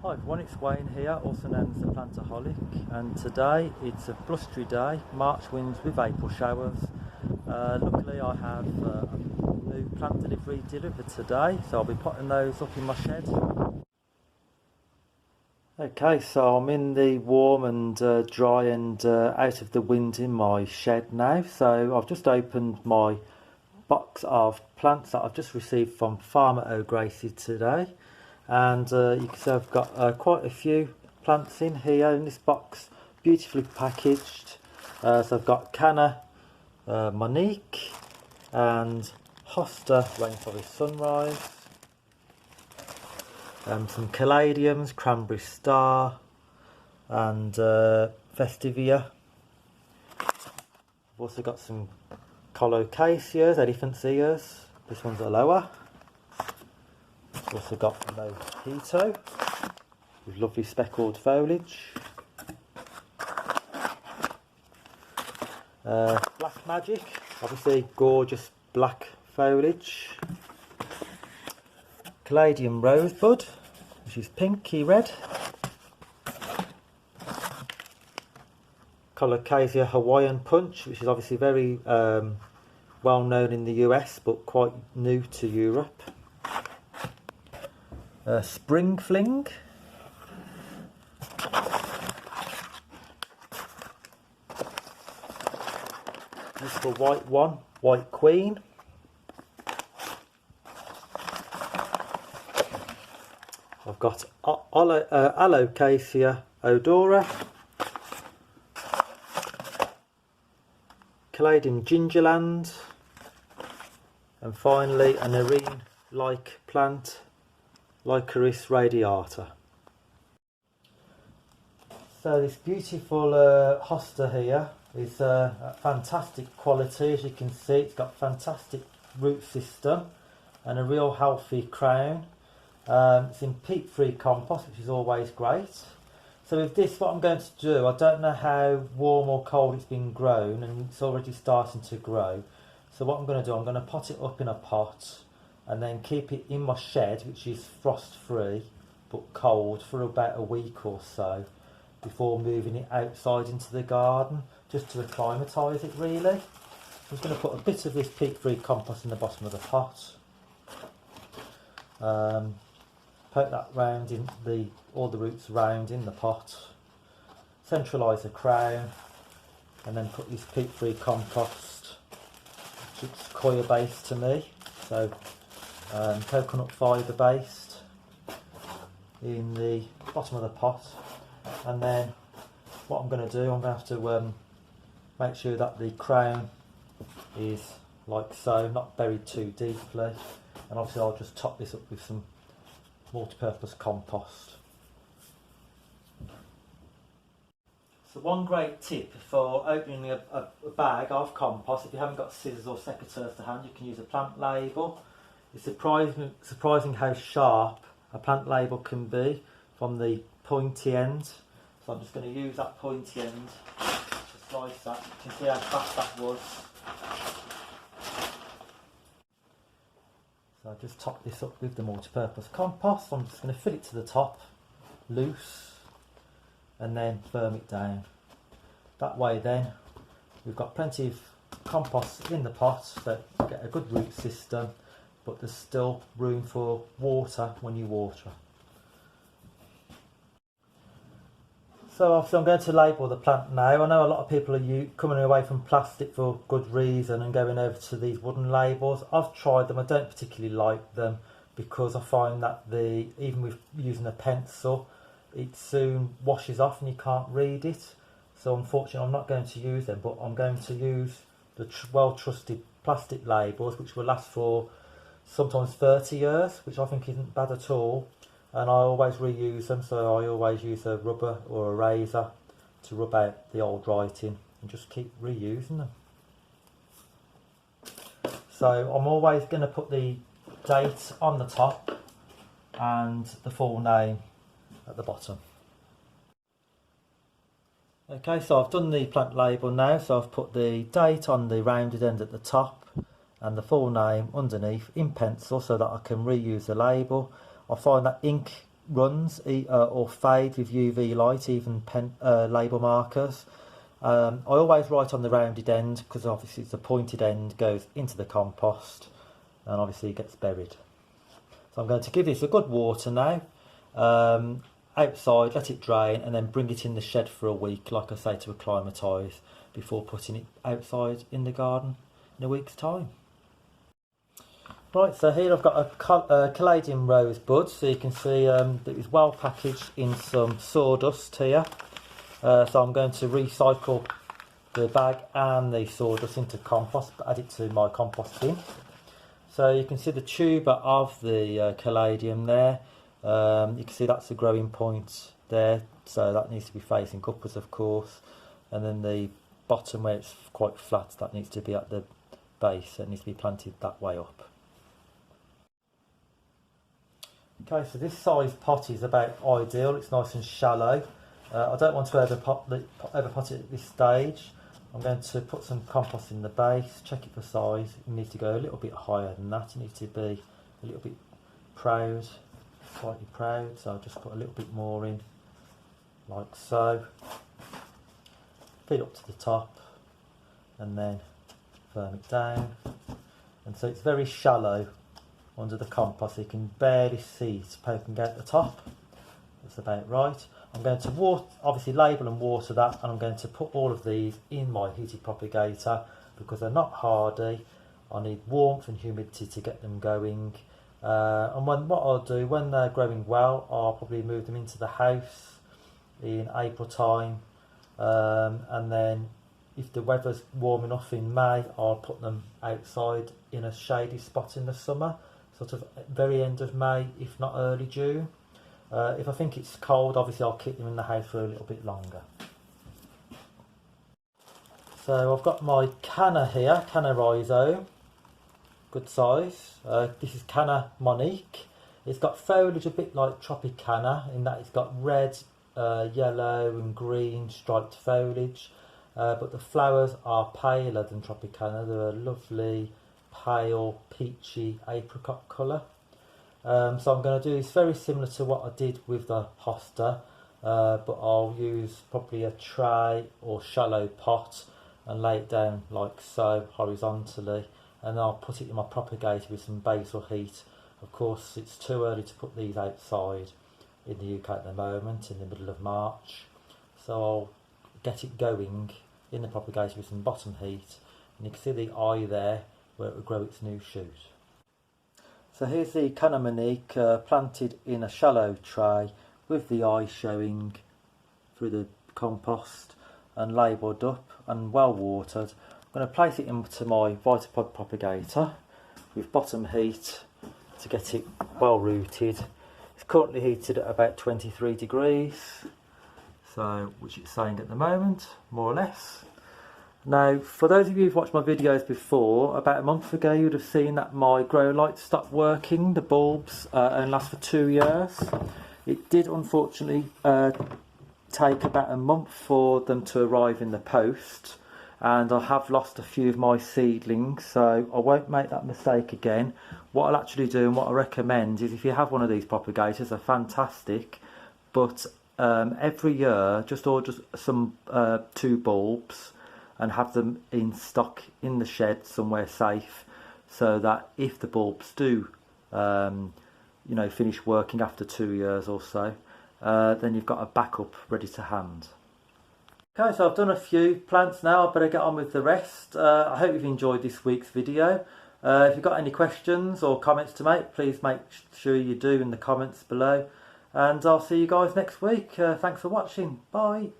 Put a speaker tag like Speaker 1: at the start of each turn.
Speaker 1: Hi everyone, it's Wayne here, also known as the Plantaholic, and today it's a blustery day, March winds with April showers. Luckily I have a new plant delivery delivered today, so I'll be putting those up in my shed. Okay, so I'm in the warm and dry and out of the wind in my shed now. So I've just opened my box of plants that I've just received from Farmer O'Gracie today. And you can see I've got quite a few plants in here in this box, beautifully packaged. So I've got Canna Monique and Hosta Rainforest Sunrise, some Caladiums, Cranberry Star and Festivia. I've also got some Colocasias, elephant's ears. This one's a lower. I've also got Mojito with lovely speckled foliage. Black Magic, obviously gorgeous black foliage. Caladium Rosebud, which is pinky red. Colocasia Hawaiian Punch, which is obviously very well known in the US but quite new to Europe. Spring Fling, this is the white one, White Queen. I've got Alocasia Odora, Caladium Gingerland, and finally a nerine-like plant, Alocasia radiata. So this beautiful hosta here is fantastic quality. As you can see, it's got fantastic root system and a real healthy crown. It's in peat-free compost, which is always great. So with this, what I'm going to do, I don't know how warm or cold it's been grown, and it's already starting to grow. So what I'm going to do, I'm going to pot it up in a pot and then keep it in my shed, which is frost free but cold, for about a week or so before moving it outside into the garden, just to acclimatise it really. I'm just going to put a bit of this peat free compost in the bottom of the pot, poke that round in all the roots round in the pot, centralise the crown, and then put this peat free compost, which looks coir based to me, so coconut fibre based, in the bottom of the pot. And then what I'm going to do, I'm going to have to make sure that the crown is like so, not buried too deeply, and obviously I'll just top this up with some multi-purpose compost. So one great tip for opening a bag of compost, if you haven't got scissors or secateurs to hand, you can use a plant label. It's surprising how sharp a plant label can be from the pointy end. So I'm just going to use that pointy end to slice that. You can see how fast that was. So I just top this up with the multi-purpose compost. I'm just going to fill it to the top, loose, and then firm it down. That way then we've got plenty of compost in the pot, so you get a good root system, but there's still room for water when you water. So obviously I'm going to label the plant now. I know a lot of people are coming away from plastic for good reason and going over to these wooden labels. I've tried them, I don't particularly like them because I find that even with using a pencil, it soon washes off and you can't read it. So unfortunately I'm not going to use them, but I'm going to use the well-trusted plastic labels, which will last for sometimes 30 years, which I think isn't bad at all. And I always reuse them, so I always use a rubber or a razor to rub out the old writing and just keep reusing them. So I'm always going to put the date on the top and the full name at the bottom. Okay, so I've done the plant label now, so I've put the date on the rounded end at the top and the full name underneath in pencil so that I can reuse the label. I find that ink runs or fade with UV light, even label markers. I always write on the rounded end because obviously the pointed end goes into the compost and obviously it gets buried. So I'm going to give this a good water now, outside, let it drain, and then bring it in the shed for a week, like I say, to acclimatise before putting it outside in the garden in a week's time. Right, so here I've got a Caladium rosebud, so you can see that it's well packaged in some sawdust here. So I'm going to recycle the bag and the sawdust into compost, add it to my compost bin. So you can see the tuber of the Caladium there. You can see that's the growing point there, so that needs to be facing upwards, of course. And then the bottom where it's quite flat, that needs to be at the base, so it needs to be planted that way up. Okay, so this size pot is about ideal, it's nice and shallow. I don't want to overpot it at this stage. I'm going to put some compost in the base, check it for size. It needs to go a little bit higher than that. It needs to be a little bit proud, slightly proud. So I'll just put a little bit more in, like so. Feed up to the top and then firm it down. And so it's very shallow under the compost, so you can barely see it poking out the top. That's about right. I'm going to obviously label and water that, and I'm going to put all of these in my heated propagator because they're not hardy. I need warmth and humidity to get them going. And what I'll do, when they're growing well, I'll probably move them into the house in April time. And then if the weather's warm enough in May, I'll put them outside in a shady spot in the summer, sort of very end of May, if not early June. If I think it's cold, obviously I'll keep them in the house for a little bit longer. So I've got my canna here, canna rhizome, good size. This is canna monique. It's got foliage a bit like Tropicana in that it's got red, yellow and green striped foliage, but the flowers are paler than Tropicana. They're a lovely pale peachy apricot colour. So I'm going to do this very similar to what I did with the hosta, but I'll use probably a tray or shallow pot and lay it down like so, horizontally, and I'll put it in my propagator with some basal heat. Of course, it's too early to put these outside in the UK at the moment, in the middle of March, so I'll get it going in the propagator with some bottom heat, and you can see the eye there where it will grow its new shoot. So here's the canna monique planted in a shallow tray with the eye showing through the compost and labelled up and well watered. I'm going to place it into my Vitapod propagator with bottom heat to get it well rooted. It's currently heated at about 23 degrees, so which it's saying at the moment, more or less. Now, for those of you who've watched my videos before, about a month ago you would have seen that my grow lights stopped working. The bulbs only last for 2 years. It did unfortunately take about a month for them to arrive in the post, and I have lost a few of my seedlings, so I won't make that mistake again. What I'll actually do and what I recommend is, if you have one of these propagators, they're fantastic, but every year just order some 2 bulbs and have them in stock in the shed somewhere safe, so that if the bulbs do finish working after 2 years or so, then you've got a backup ready to hand. Okay, so I've done a few plants now, I better get on with the rest. I hope you've enjoyed this week's video. If you've got any questions or comments to make, please make sure you do in the comments below, and I'll see you guys next week. Thanks for watching, bye.